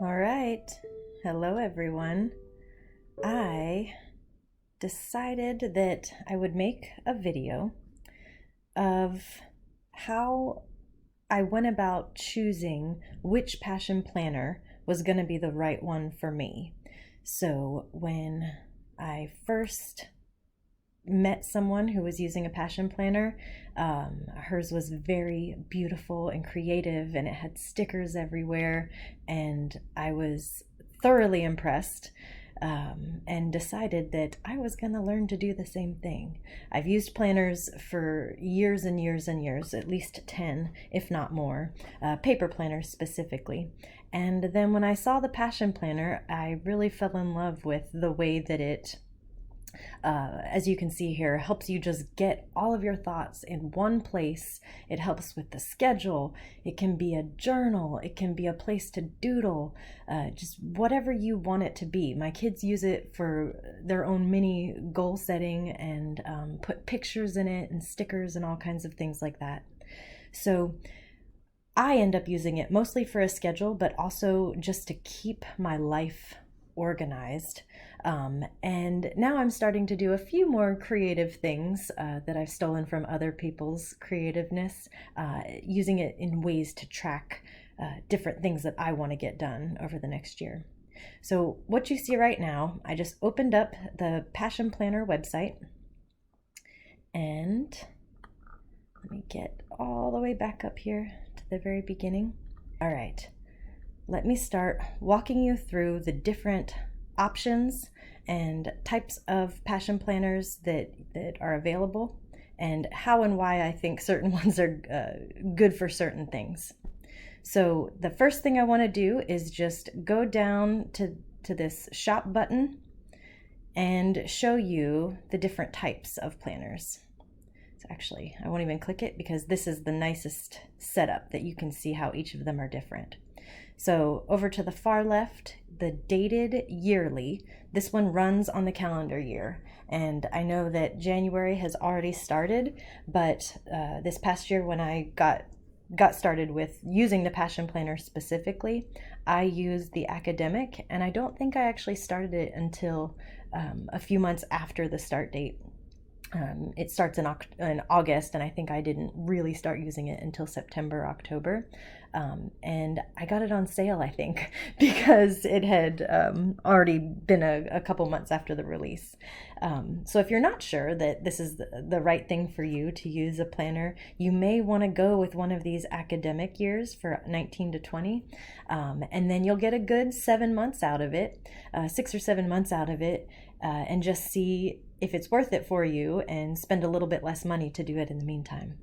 All right. Hello, everyone. I decided that I would make a video of how I went about choosing which passion planner was going to be the right one for me. So, when I first met someone who was using a passion planner. Hers was very beautiful and creative, and it had stickers everywhere. And I was thoroughly impressed and decided that I was going to learn to do the same thing. I've used planners for years and years and years, at least 10, if not more, paper planners specifically. And then when I saw the passion planner, I really fell in love with the way that it as you can see here, helps you just get all of your thoughts in one place. It helps with the schedule. It can be a journal. It can be a place to doodle, just whatever you want it to be. My kids use it for their own mini goal setting and put pictures in it and stickers and all kinds of things like that. So I end up using it mostly for a schedule, but also just to keep my life organized. And now I'm starting to do a few more creative things that I've stolen from other people's creativeness, using it in ways to track different things that I want to get done over the next year. So what you see right now, I just opened up the Passion Planner website, and let me get all the way back up here to the very beginning. All right. Let me start walking you through the different options and types of passion planners that are available, and how and why I think certain ones are good for certain things. So the first thing I want to do is just go down to this shop button and show you the different types of planners. So actually, I won't even click it because this is the nicest setup that you can see how each of them are different. So over to the far left, the dated yearly, this one runs on the calendar year. And I know that January has already started, but this past year when I got started with using the Passion Planner specifically, I used the academic, and I don't think I actually started it until a few months after the start date. It starts in August, and I think I didn't really start using it until September, October. And I got it on sale, I think, because it had already been a couple months after the release. So if you're not sure that this is the right thing for you to use a planner, you may want to go with one of these academic years for 19 to 20. And then you'll get a good 7 months out of it, 6 or 7 months out of it, and just see if it's worth it for you and spend a little bit less money to do it in the meantime.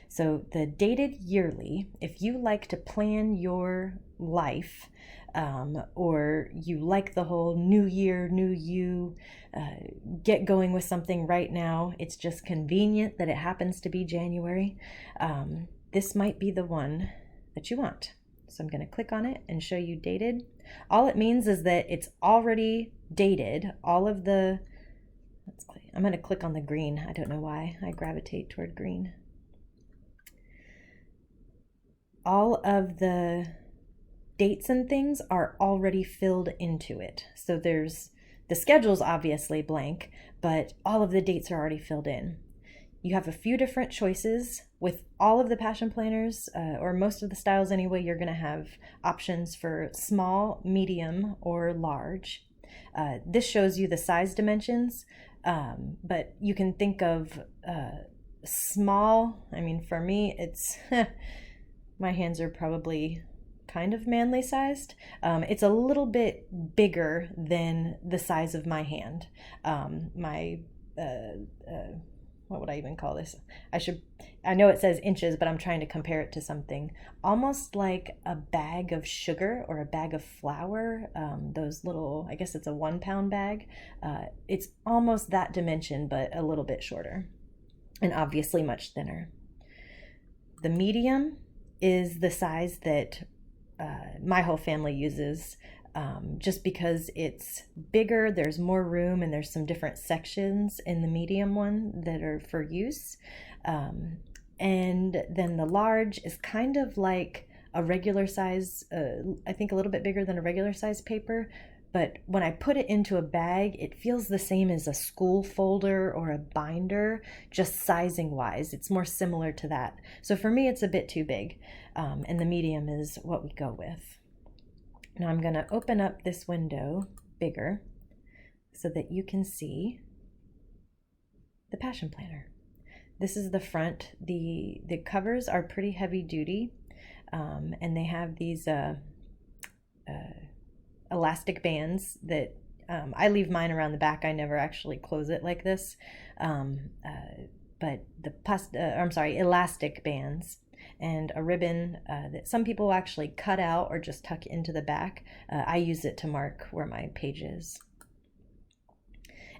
So the dated yearly, if you like to plan your life, or you like the whole new year, new you, get going with something right now, it's just convenient that it happens to be January, this might be the one that you want. So I'm going to click on it and show you dated. All it means is that it's already dated. All of the, I'm going to click on the green. I don't know why I gravitate toward green. All of the dates and things are already filled into it. So there's, the schedule's obviously blank, but all of the dates are already filled in. You have a few different choices with all of the passion planners, or most of the styles anyway. You're going to have options for small, medium, or large. This shows you the size dimensions, but you can think of small. I mean, for me, it's my hands are probably kind of manly sized. It's a little bit bigger than the size of my hand. What would I even call this? I know it says inches, but I'm trying to compare it to something almost like a bag of sugar or a bag of flour. Those little, I guess it's a 1 pound bag. It's almost that dimension, but a little bit shorter and obviously much thinner. The medium is the size that my whole family uses, just because it's bigger, there's more room, and there's some different sections in the medium one that are for use. And then the large is kind of like a regular size, I think a little bit bigger than a regular size paper, but when I put it into a bag, it feels the same as a school folder or a binder, just sizing wise. It's more similar to that. So for me, it's a bit too big, and the medium is what we go with. Now I'm going to open up this window bigger so that you can see the Passion Planner. This is the front. The covers are pretty heavy duty, and they have these elastic bands that I leave mine around the back. I never actually close it like this, but elastic bands and a ribbon that some people actually cut out or just tuck into the back. I use it to mark where my page is.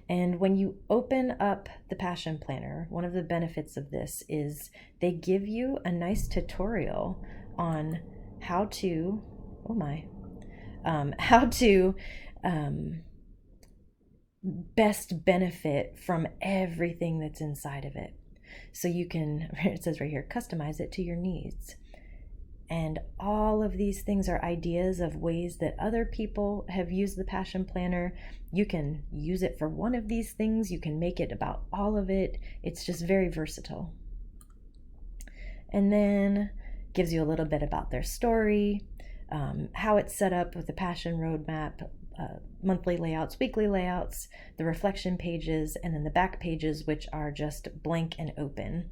And when you open up the Passion Planner, one of the benefits of this is they give you a nice tutorial on how to, best benefit from everything that's inside of it. So you can, it says right here, customize it to your needs. And all of these things are ideas of ways that other people have used the Passion Planner. You can use it for one of these things. You can make it about all of it. It's just very versatile. And then gives you a little bit about their story, how it's set up with the Passion Roadmap, monthly layouts, weekly layouts, the reflection pages, and then the back pages, which are just blank and open.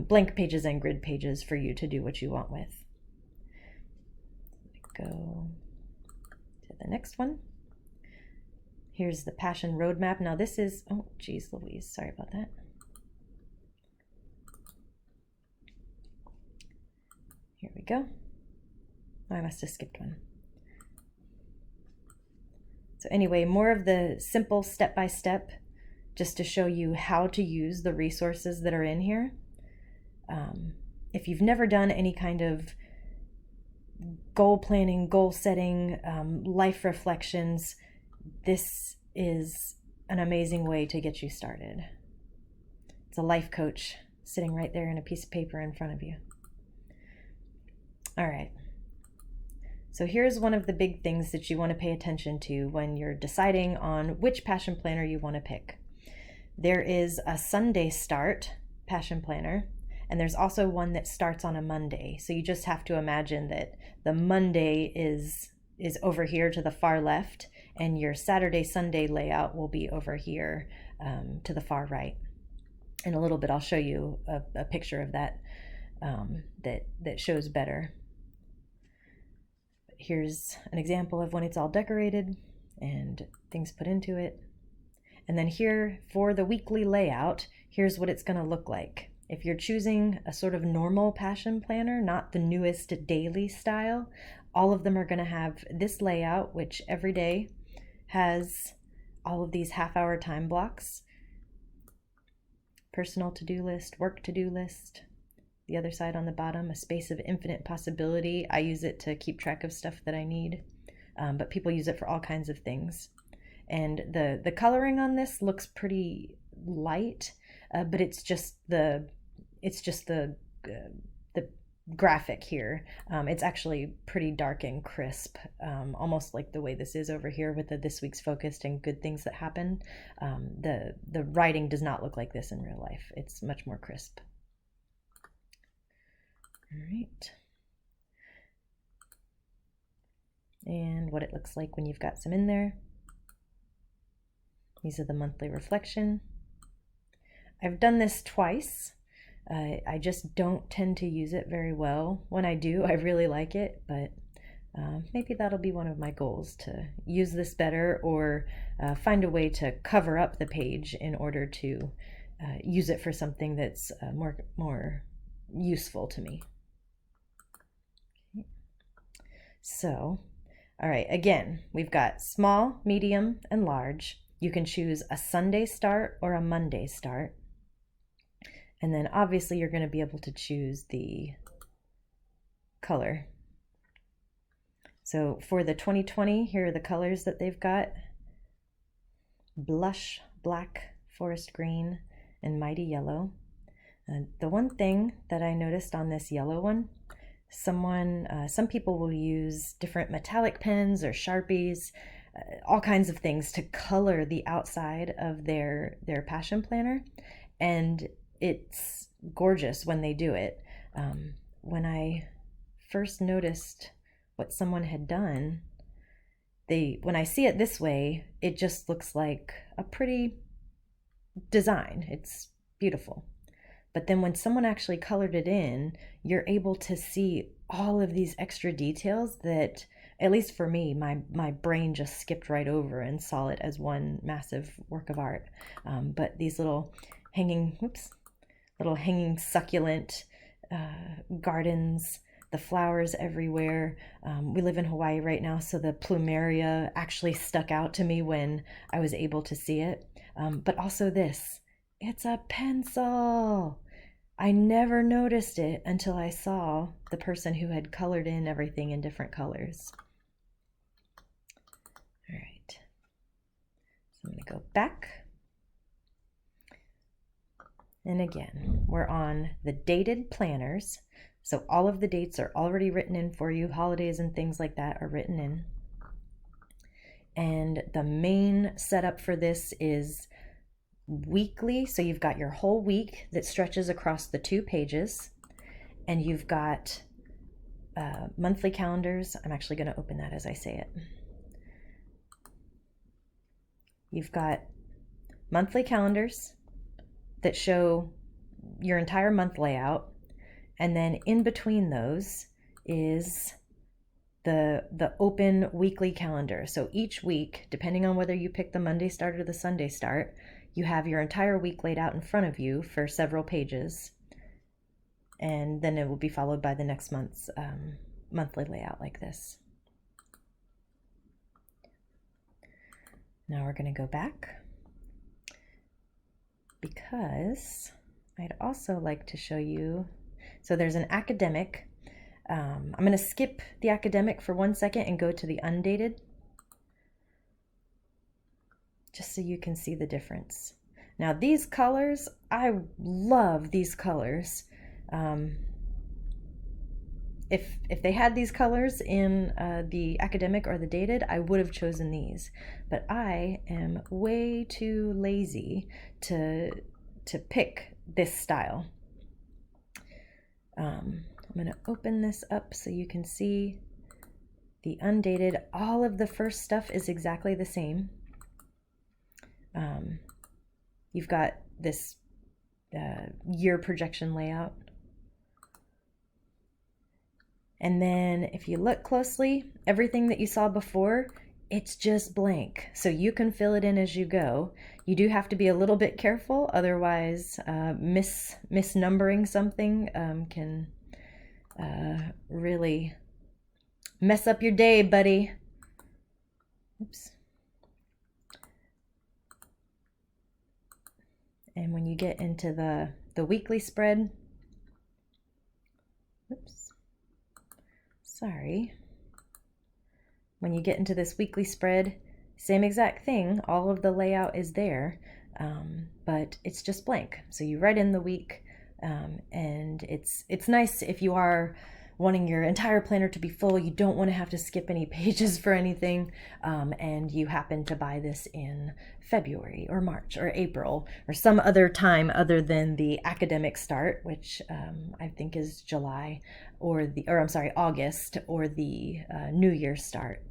Blank pages and grid pages for you to do what you want with. Go to the next one. Here's the Passion Roadmap. Now this is, oh geez Louise, sorry about that. Here we go. Oh, I must have skipped one. So anyway, more of the simple step-by-step, just to show you how to use the resources that are in here. If you've never done any kind of goal planning, goal setting, life reflections, this is an amazing way to get you started. It's a life coach sitting right there in a piece of paper in front of you. All right. So here's one of the big things that you want to pay attention to when you're deciding on which Passion Planner you want to pick. There is a Sunday start Passion Planner, and there's also one that starts on a Monday. So you just have to imagine that the Monday is over here to the far left, and your Saturday, Sunday layout will be over here to the far right. In a little bit, I'll show you a picture of that that shows better. Here's an example of when it's all decorated and things put into it. And then here for the weekly layout, here's what it's going to look like. If you're choosing a sort of normal Passion Planner, not the newest daily style, all of them are going to have this layout, which every day has all of these half-hour time blocks. Personal to-do list, work to-do list. The other side on the bottom, a space of infinite possibility. I use it to keep track of stuff that I need, but people use it for all kinds of things. And the coloring on this looks pretty light, but it's just the graphic here. It's actually pretty dark and crisp, almost like the way this is over here with the this week's focused and good things that happen. The writing does not look like this in real life. It's much more crisp. All right. And what it looks like when you've got some in there. These are the monthly reflection. I've done this twice. I just don't tend to use it very well. When I do, I really like it, but maybe that'll be one of my goals, to use this better, or find a way to cover up the page in order to use it for something that's more useful to me. Okay. So, all right, again, we've got small, medium, and large. You can choose a Sunday start or a Monday start. And then obviously you're going to be able to choose the color. So for the 2020, here are the colors that they've got. Blush black, forest green, and mighty yellow. The one thing that I noticed on this yellow one, Some people will use different metallic pens or Sharpies, all kinds of things to color the outside of their passion planner, and it's gorgeous when they do it. When I first noticed what someone had done, when I see it this way, it just looks like a pretty design. It's beautiful. But then when someone actually colored it in, you're able to see all of these extra details that, at least for me, my brain just skipped right over and saw it as one massive work of art. But these little hanging succulent gardens, the flowers everywhere. We live in Hawaii right now, so the plumeria actually stuck out to me when I was able to see it. But also this, it's a pencil. I never noticed it until I saw the person who had colored in everything in different colors. All right, so I'm going to go back. And again, we're on the dated planners. So all of the dates are already written in for you. Holidays and things like that are written in. And the main setup for this is weekly. So you've got your whole week that stretches across the 2 pages. And you've got monthly calendars. I'm actually going to open that as I say it. You've got monthly calendars that show your entire month layout, and then in between those is the open weekly calendar. So each week, depending on whether you pick the Monday start or the Sunday start, you have your entire week laid out in front of you for several pages, and then it will be followed by the next month's monthly layout like this. Now we're going to go back, because I'd also like to show you, so there's an academic. I'm going to skip the academic for 1 second and go to the undated, just so you can see the difference. Now these colors, I love these colors. If they had these colors in the academic or the dated, I would have chosen these. But I am way too lazy to pick this style. I'm going to open this up so you can see the undated. All of the first stuff is exactly the same. You've got this year projection layout. And then if you look closely, everything that you saw before, it's just blank. So you can fill it in as you go. You do have to be a little bit careful, otherwise misnumbering something can really mess up your day, buddy. Oops. And when you get into the weekly spread, oops. Sorry. When you get into this weekly spread, same exact thing, all of the layout is there, but it's just blank. So you write in the week, and it's nice if you are wanting your entire planner to be full, you don't want to have to skip any pages for anything, and you happen to buy this in February or March or April or some other time other than the academic start, which I think is July, or August, or the New Year's start.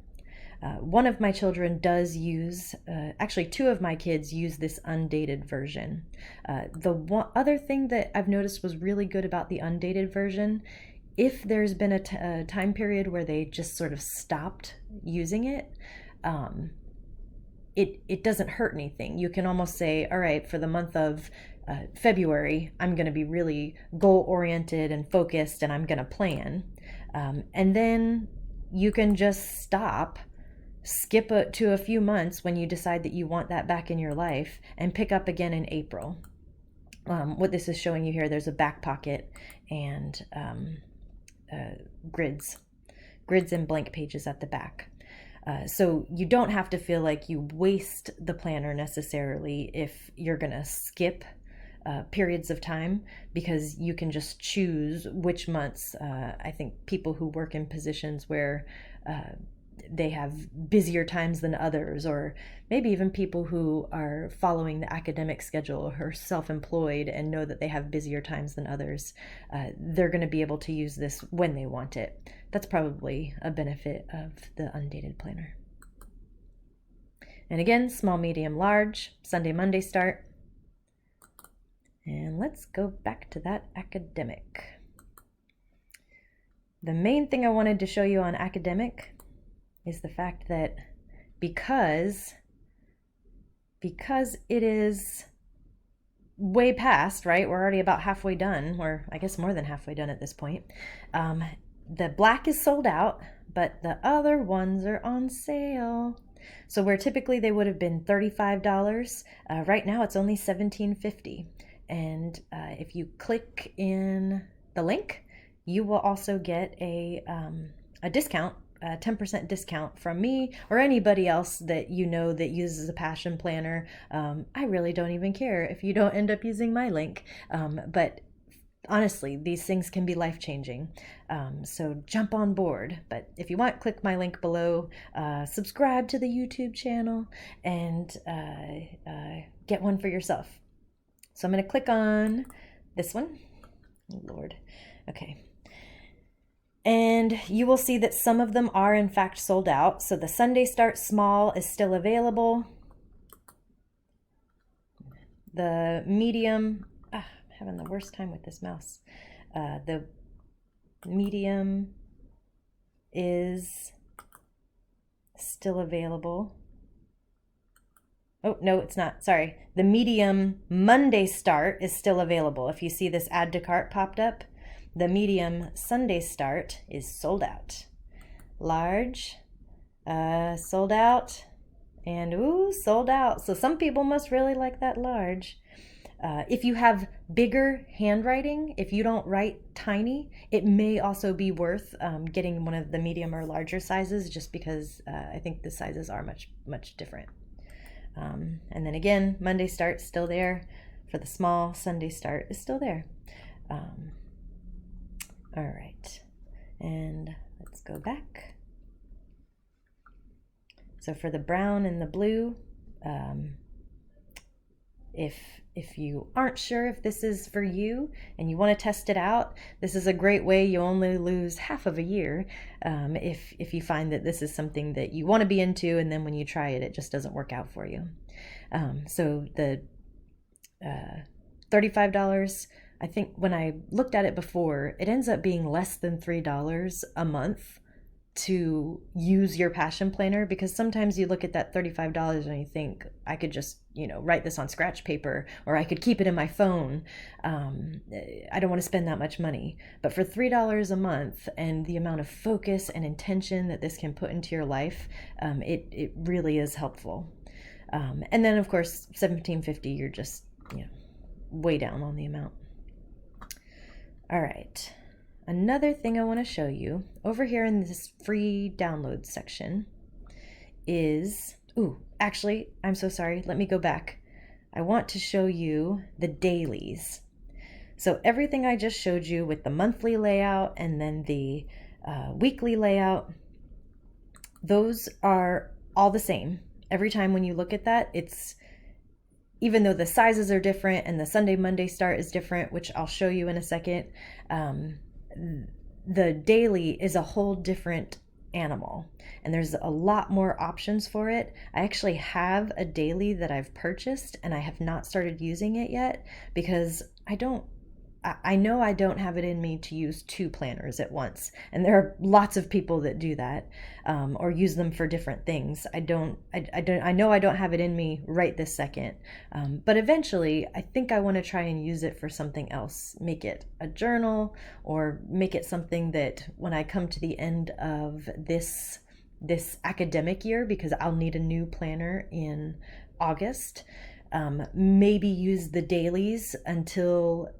One of my children does use, actually 2 of my kids use this undated version. The other thing that I've noticed was really good about the undated version, if there's been a time period where they just sort of stopped using it, it doesn't hurt anything. You can almost say, all right, for the month of February, I'm going to be really goal-oriented and focused, and I'm going to plan. And then you can just skip to a few months when you decide that you want that back in your life, and pick up again in April. What this is showing you here, there's a back pocket and grids and blank pages at the back. So you don't have to feel like you waste the planner necessarily if you're going to skip periods of time, because you can just choose which months. I think people who work in positions where they have busier times than others, or maybe even people who are following the academic schedule or self-employed and know that they have busier times than others, they're going to be able to use this when they want it. That's probably a benefit of the Undated Planner. And again, small, medium, large, Sunday, Monday start. And let's go back to that academic. The main thing I wanted to show you on academic is the fact that because it is way past, right? We're already about halfway done, or I guess more than halfway done at this point. The black is sold out, but the other ones are on sale. So where typically they would have been $35, right now it's only $17.50. And if you click in the link, you will also get a discount, a 10% discount from me or anybody else that you know that uses a PASHFAM planner. I really don't even care if you don't end up using my link, but honestly, these things can be life-changing. So jump on board. But if you want, click my link below, subscribe to the YouTube channel, and get one for yourself. So I'm going to click on this one. Oh, Lord. Okay. And you will see that some of them are in fact sold out. So the Sunday Start Small is still available. The medium, I'm having the worst time with this mouse. The medium is still available. Oh, no, it's not. Sorry. The medium Monday Start is still available. If you see this add to cart popped up, the medium Sunday Start is sold out. Large, sold out, and ooh, sold out. So some people must really like that large. If you have bigger handwriting, if you don't write tiny, it may also be worth getting one of the medium or larger sizes, just because I think the sizes are much different. And then again, Monday Start still there. For the small, Sunday Start is still there. All right, and let's go back. So for the brown and the blue, if you aren't sure if this is for you and you want to test it out, this is a great way. You only lose half of a year if you find that this is something that you want to be into, and then when you try it, it just doesn't work out for you. So the $35, I think when I looked at it before, it ends up being less than $3 a month to use your PASHFAM planner, because sometimes you look at that $35 and you think, I could just, write this on scratch paper, or I could keep it in my phone. I don't want to spend that much money. But for $3 a month and the amount of focus and intention that this can put into your life, it really is helpful. And then of course, $17.50, you're just, way down on the amount. All right, another thing I want to show you over here in this free download section is, actually, I'm so sorry. Let me go back. I want to show you the dailies. So everything I just showed you with the monthly layout and then the weekly layout, those are all the same. Every time when you look at that, even though the sizes are different and the Sunday, Monday Start is different, which I'll show you in a second, the daily is a whole different animal, and there's a lot more options for it. I actually have a daily that I've purchased and I have not started using it yet, because I know I don't have it in me to use two planners at once, and there are lots of people that do that, or use them for different things. I know I don't have it in me right this second, but eventually I think I want to try and use it for something else. Make it a journal, or make it something that when I come to the end of this academic year, because I'll need a new planner in August, maybe use the dailies until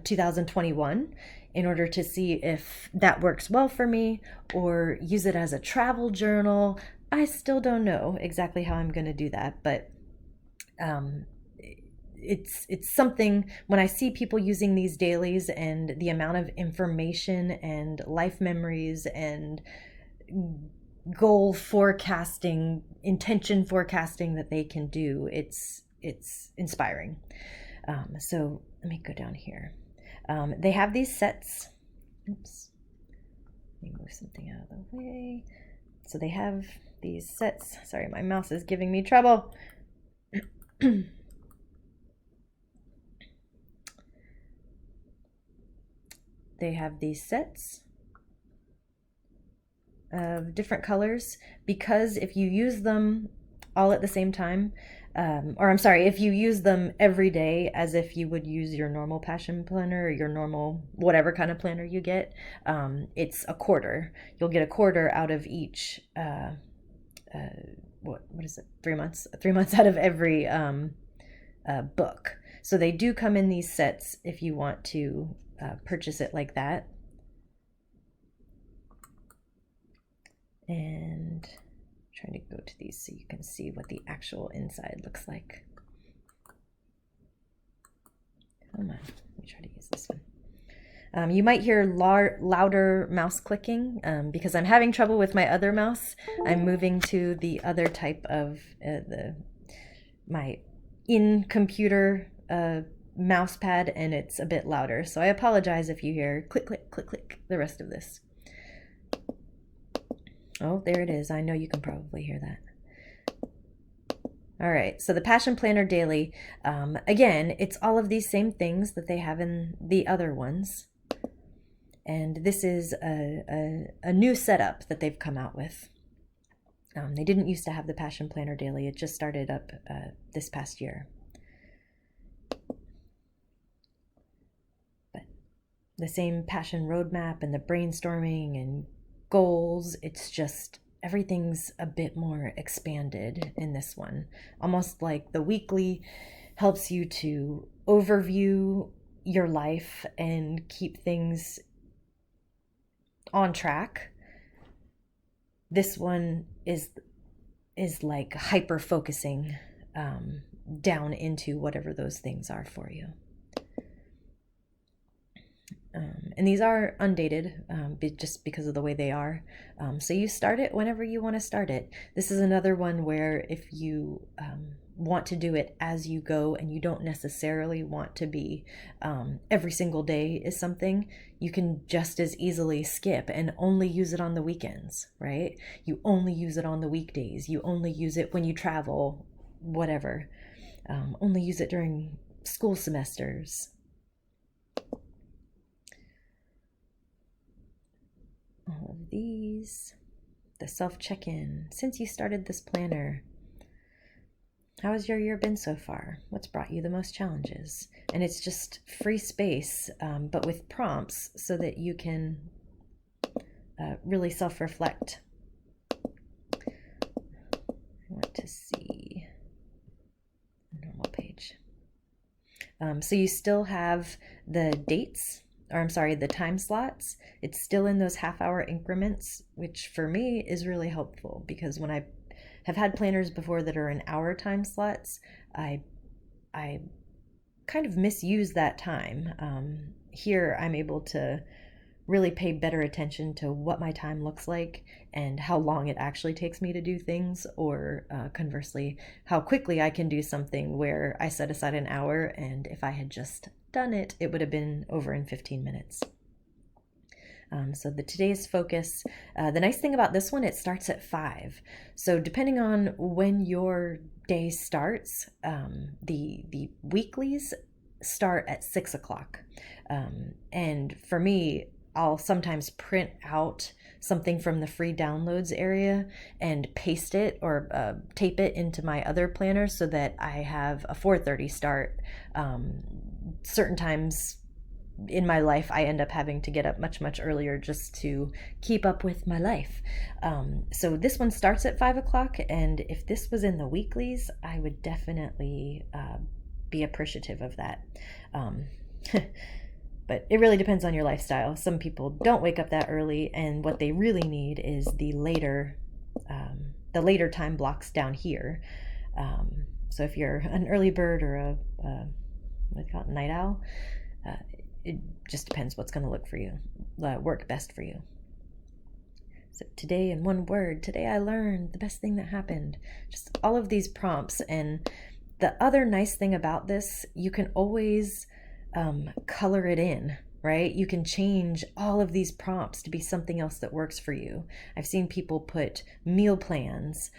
2021 in order to see if that works well for me, or use it as a travel journal. I still don't know exactly how I'm going to do that, but it's something when I see people using these dailies and the amount of information and life memories and goal forecasting, intention forecasting that they can do, it's inspiring. So let me go down here. They have these sets. Oops. Let me move something out of the way. So they have these sets. Sorry, my mouse is giving me trouble. They have these sets of different colors, because if you use them all at the same time, or I'm sorry, if you use them every day as if you would use your normal passion planner or your normal whatever kind of planner you get, it's a quarter. You'll get a quarter out of each what is it, 3 months, 3 months out of every book. So they do come in these sets if you want to purchase it like that. And trying to go to these so you can see what the actual inside looks like. Come on, let me try to use this one. You might hear louder mouse clicking because I'm having trouble with my other mouse. I'm moving to the other type of my in-computer mouse pad, and it's a bit louder. So I apologize if you hear click, click, click, click the rest of this. Oh, there it is. I know you can probably hear that. All right, so the Passion Planner Daily, again, it's all of these same things that they have in the other ones. And this is a new setup that they've come out with. They didn't used to have the Passion Planner Daily. It just started up this past year. But the same passion roadmap and the brainstorming and goals, it's just everything's a bit more expanded in this one. Almost like the weekly helps you to overview your life and keep things on track. This one is like hyper focusing down into whatever those things are for you. And these are undated just because of the way they are. So you start it whenever you want to start it. This is another one where if you want to do it as you go and you don't necessarily want to be every single day is something, you can just as easily skip and only use it on the weekends, right? You only use it on the weekdays. You only use it when you travel, whatever. Only use it during school semesters. All of these, the self-check-in. Since you started this planner, how has your year been so far? What's brought you the most challenges? And it's just free space, but with prompts so that you can really self-reflect. I want to see a normal page. So you still have the dates, or I'm sorry, the time slots. It's still in those half-hour increments, which for me is really helpful because when I have had planners before that are in hour time slots, I kind of misuse that time. Here I'm able to really pay better attention to what my time looks like and how long it actually takes me to do things, or conversely, how quickly I can do something where I set aside an hour, and if I had just done it, it would have been over in 15 minutes. So today's focus, the nice thing about this one, it starts at 5. So depending on when your day starts, the weeklies start at 6 o'clock. And for me, I'll sometimes print out something from the free downloads area and paste it or tape it into my other planner so that I have a 4:30 start. Certain times in my life, I end up having to get up much, much earlier just to keep up with my life. So this one starts at 5 o'clock, and if this was in the weeklies, I would definitely be appreciative of that. But it really depends on your lifestyle. Some people don't wake up that early, and what they really need is the later time blocks down here. So if you're an early bird or a what do you call it, night owl, it just depends what's going to work best for you. So today in one word, today I learned the best thing that happened. Just all of these prompts. And the other nice thing about this, you can always color it in, right? You can change all of these prompts to be something else that works for you. I've seen people put meal plans,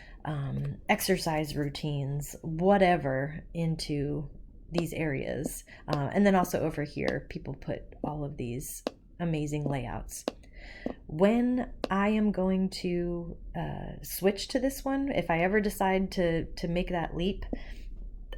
exercise routines, whatever into these areas. And then also over here, people put all of these amazing layouts. When I am going to switch to this one, if I ever decide to make that leap,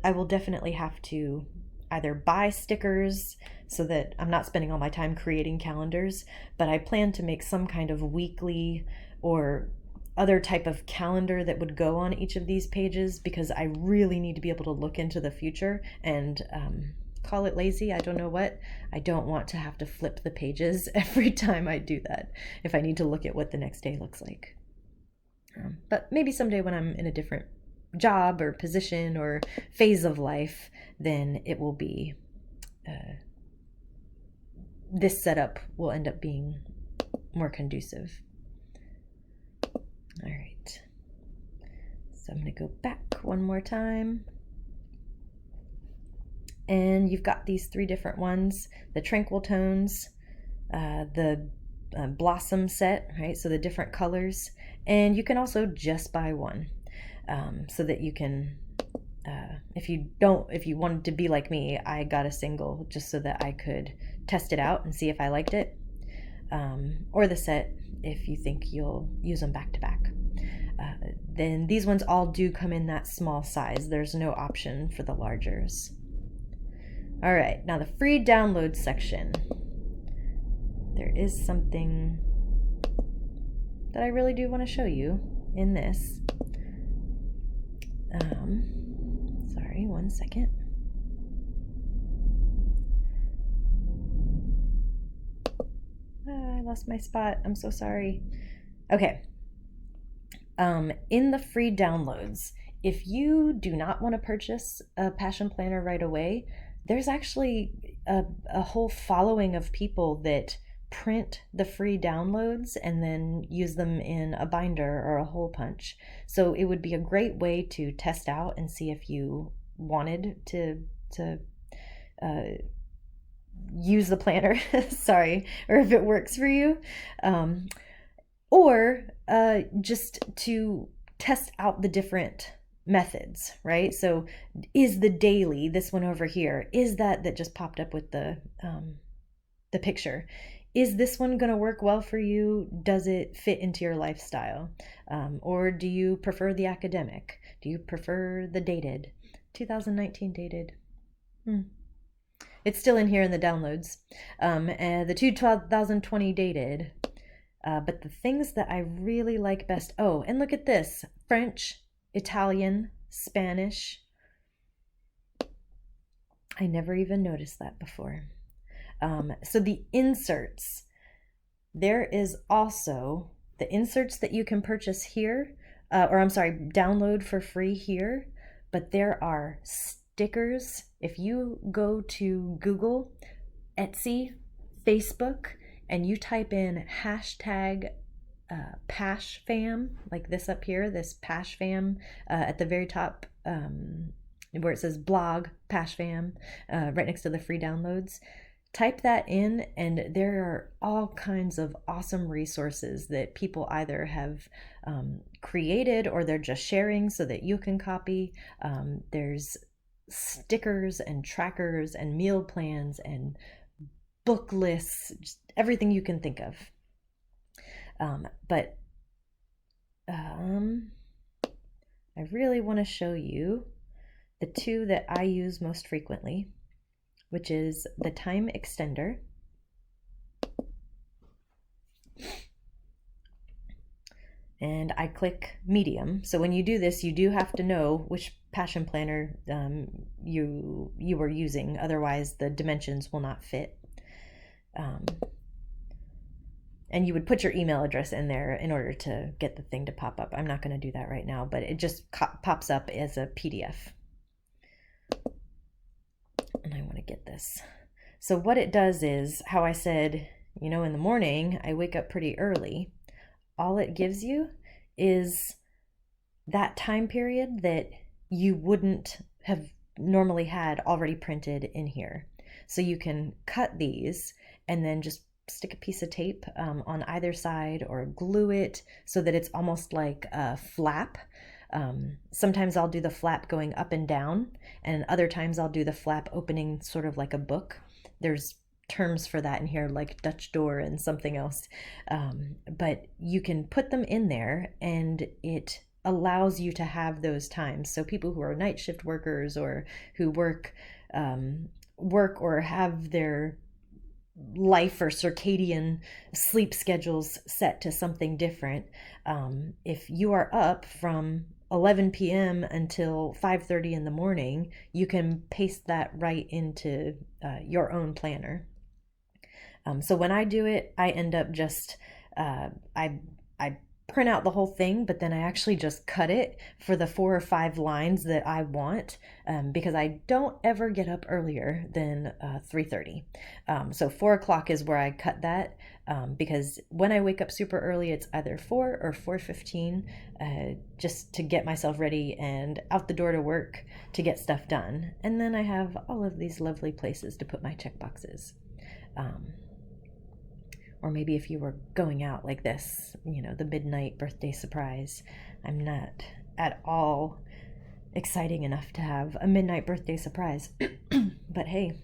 I will definitely have to either buy stickers so that I'm not spending all my time creating calendars, but I plan to make some kind of weekly or other type of calendar that would go on each of these pages, because I really need to be able to look into the future and call it lazy, I don't know what. I don't want to have to flip the pages every time I do that if I need to look at what the next day looks like. But maybe someday when I'm in a different job or position or phase of life, then it will be, this setup will end up being more conducive. All right. So I'm going to go back one more time. And you've got these 3 different ones, the tranquil tones, the blossom set, right? So the different colors. And you can also just buy one, so that you can, if you wanted to be like me, I got a single just so that I could test it out and see if I liked it, or the set if you think you'll use them back to back. Then these ones all do come in that small size. There's no option for the largers. All right, now the free download section. There is something that I really do want to show you in this. Sorry, one second. I lost my spot. I'm so sorry. Okay. In the free downloads, if you do not want to purchase a Passion Planner right away, there's actually a whole following of people that print the free downloads and then use them in a binder or a hole punch. So it would be a great way to test out and see if you wanted to use the planner, sorry, or if it works for you, or just to test out the different methods, right? So is the daily, this one over here, is that just popped up with the picture, is this one going to work well for you? Does it fit into your lifestyle? Or do you prefer the academic? Do you prefer the dated? 2019 dated. It's still in here in the downloads. And the 2020 dated. But the things that I really like best, oh, and look at this, French, Italian, Spanish. I never even noticed that before. So the inserts, there is also the inserts that you can purchase here, download for free here, but there are stickers. If you go to Google, Etsy, Facebook, and you type in hashtag PASHFAM, like this up here, this PASHFAM, at the very top, where it says blog PASHFAM, right next to the free downloads. Type that in, and there are all kinds of awesome resources that people either have created or they're just sharing so that you can copy. There's stickers and trackers and meal plans and book lists, just everything you can think of. But I really want to show you the 2 that I use most frequently, which is the time extender and I click medium. So when you do this, you do have to know which Passion Planner you are using, otherwise the dimensions will not fit. And you would put your email address in there in order to get the thing to pop up. I'm not going to do that right now, but it just pops up as a PDF. get this. So what it does is, how I said, in the morning, I wake up pretty early. All it gives you is that time period that you wouldn't have normally had already printed in here. So you can cut these and then just stick a piece of tape on either side or glue it so that it's almost like a flap. Sometimes I'll do the flap going up and down, and other times I'll do the flap opening sort of like a book. There's terms for that in here, like Dutch door and something else. But you can put them in there and it allows you to have those times. So people who are night shift workers or who work or have their life or circadian sleep schedules set to something different. If you are up from 11 p.m. until 5:30 in the morning, you can paste that right into your own planner. So when I do it, I end up just, I print out the whole thing, but then I actually just cut it for the 4 or 5 lines that I want, because I don't ever get up earlier than 3:30. So 4 o'clock is where I cut that, because when I wake up super early, it's either 4 or 4:15, just to get myself ready and out the door to work to get stuff done. And then I have all of these lovely places to put my check boxes. Or maybe if you were going out like this, the midnight birthday surprise. I'm not at all exciting enough to have a midnight birthday surprise. But hey,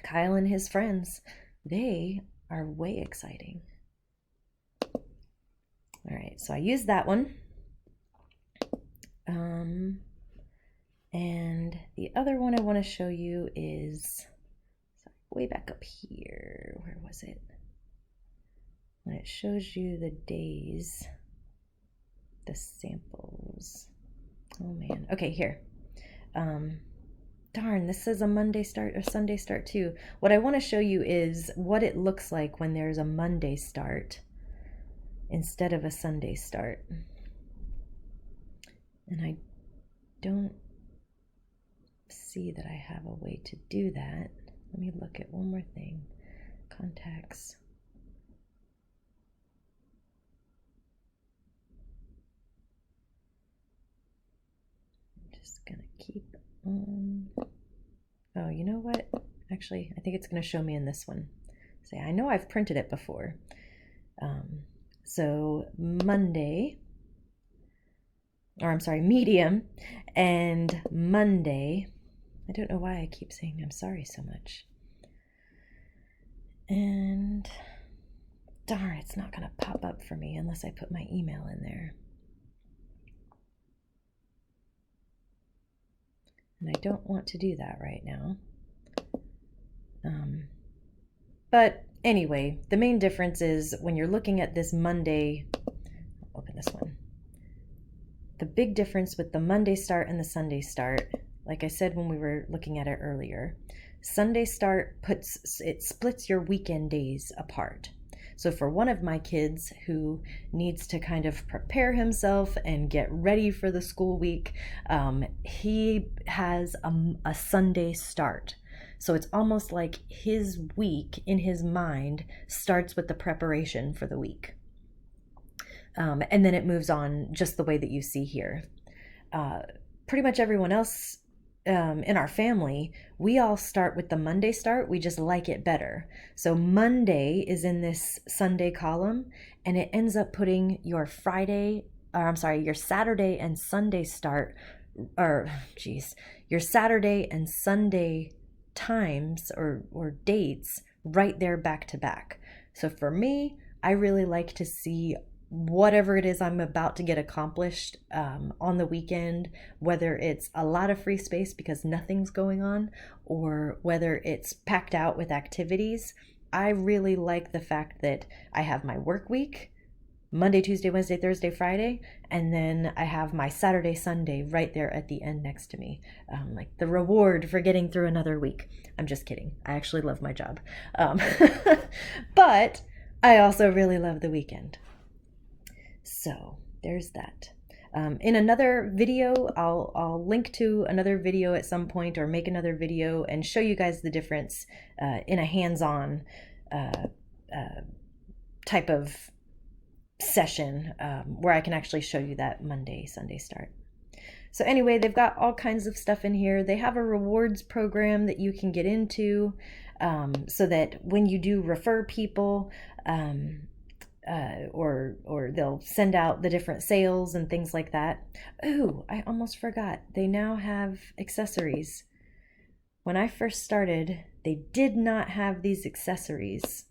Kyle and his friends, they are way exciting. All right, so I used that one. And the other one I want to show you is way back up here. Where was it? And it shows you the days, the samples. Oh man. Okay, here. Darn, this says a Monday start or Sunday start too. What I want to show you is what it looks like when there's a Monday start instead of a Sunday start. And I don't see that I have a way to do that. Let me look at one more thing. Contacts. Just gonna keep on. Oh, you know what? Actually, I think it's gonna show me in this one. Say, I know I've printed it before. So Monday, or I'm sorry, medium and Monday. I don't know why I keep saying I'm sorry so much. And darn, it's not gonna pop up for me unless I put my email in there. And I don't want to do that right now. But anyway, the main difference is when you're looking at this Monday, I'll open this one. The big difference with the Monday start and the Sunday start, like I said when we were looking at it earlier, Sunday start splits your weekend days apart. So for one of my kids who needs to kind of prepare himself and get ready for the school week, he has a Sunday start. So it's almost like his week in his mind starts with the preparation for the week. And then it moves on just the way that you see here. Pretty much everyone else in our family, we all start with the Monday start. We just like it better. So Monday is in this Sunday column, and it ends up putting your your Saturday and Sunday start, your Saturday and Sunday times or dates right there back to back. So for me, I really like to see whatever it is I'm about to get accomplished on the weekend, whether it's a lot of free space because nothing's going on, or whether it's packed out with activities. I really like the fact that I have my work week, Monday, Tuesday, Wednesday, Thursday, Friday, and then I have my Saturday, Sunday right there at the end next to me, like the reward for getting through another week. I'm just kidding. I actually love my job. But I also really love the weekend. So there's that. In another video, I'll link to another video at some point, or make another video and show you guys the difference in a hands-on type of session where I can actually show you that Monday, Sunday start. So anyway, they've got all kinds of stuff in here. They have a rewards program that you can get into so that when you do refer people, or they'll send out the different sales and things like that. Oh, I almost forgot. They now have accessories. When I first started, they did not have these accessories.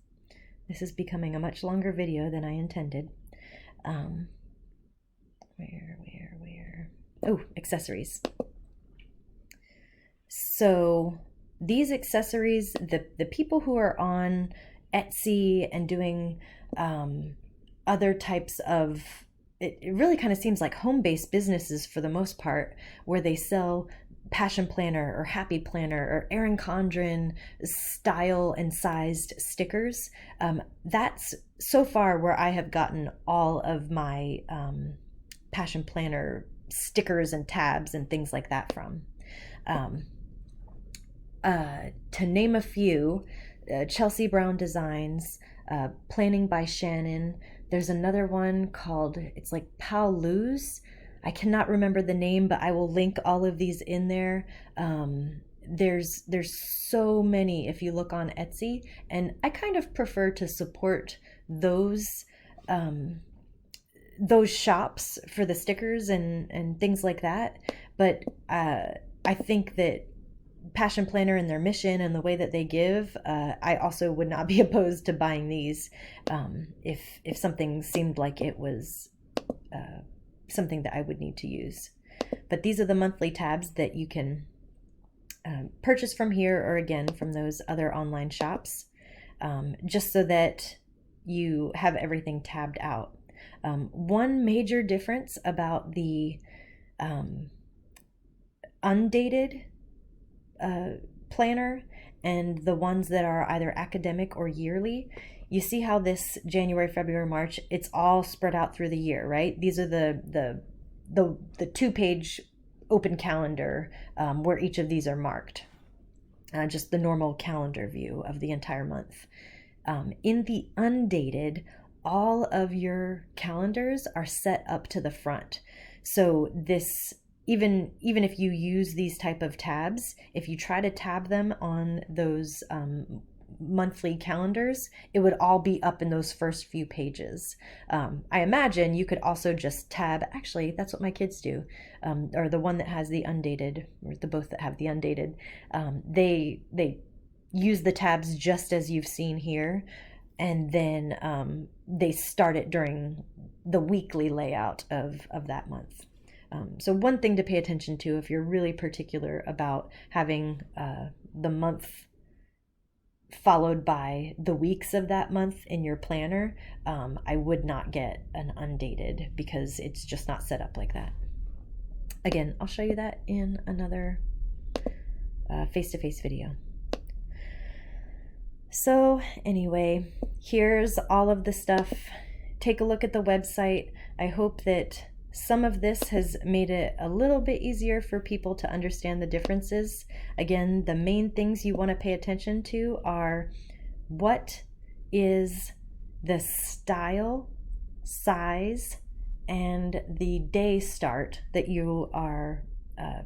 This is becoming a much longer video than I intended. Where? Oh, accessories. So these accessories, the people who are on Etsy and doing other types of, it really kind of seems like home-based businesses for the most part, where they sell Passion Planner or Happy Planner or Erin Condren style and sized stickers. That's so far where I have gotten all of my Passion Planner stickers and tabs and things like that from. To name a few, Chelsea Brown Designs, Planning by Shannon. There's another one called, it's like Paulu's. I cannot remember the name, but I will link all of these in there. There's so many if you look on Etsy, and I kind of prefer to support those shops for the stickers and things like that. But I think that Passion Planner and their mission and the way that they give, I also would not be opposed to buying these if something seemed like it was something that I would need to use. But these are the monthly tabs that you can purchase from here, or again from those other online shops, just so that you have everything tabbed out. One major difference about the undated planner and the ones that are either academic or yearly, you see how this January, February, March, it's all spread out through the year, right? These are the 2-page open calendar where each of these are marked, just the normal calendar view of the entire month. In the undated, all of your calendars are set up to the front. So this, even if you use these type of tabs, if you try to tab them on those monthly calendars, it would all be up in those first few pages. I imagine you could also just tab, actually that's what my kids do, or the one that has the undated, or the both that have the undated, they use the tabs just as you've seen here, and then they start it during the weekly layout of that month. So one thing to pay attention to if you're really particular about having the month followed by the weeks of that month in your planner, I would not get an undated because it's just not set up like that. Again, I'll show you that in another face-to-face video. So anyway, here's all of the stuff. Take a look at the website. I hope that some of this has made it a little bit easier for people to understand the differences. Again, the main things you want to pay attention to are what is the style, size, and the day start that you are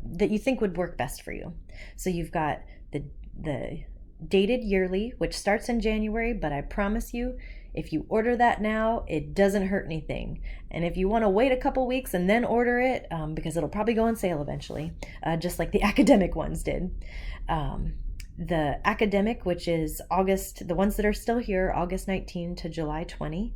that you think would work best for you. So you've got the dated yearly, which starts in January, but I promise you, if you order that now, it doesn't hurt anything. And if you want to wait a couple weeks and then order it, because it'll probably go on sale eventually, just like the academic ones did. The academic, which is August, the ones that are still here, August 19 to July 20.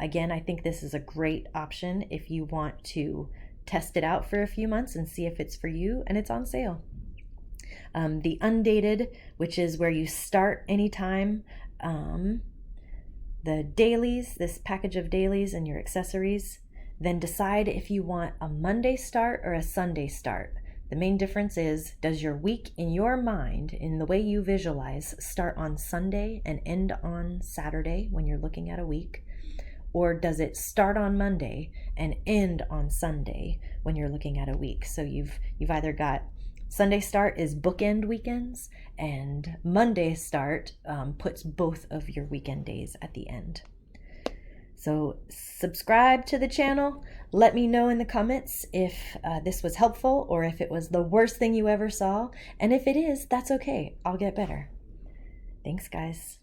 Again, I think this is a great option if you want to test it out for a few months and see if it's for you, and it's on sale. The undated, which is where you start anytime. The dailies, this package of dailies and your accessories. Then decide if you want a Monday start or a Sunday start. The main difference is, does your week in your mind, in the way you visualize, start on Sunday and end on Saturday when you're looking at a week? or does it start on Monday and end on Sunday when you're looking at a week? So you've either got Sunday start is bookend weekends, and Monday start puts both of your weekend days at the end. So subscribe to the channel. Let me know in the comments if this was helpful or if it was the worst thing you ever saw. And if it is, that's okay. I'll get better. Thanks, guys.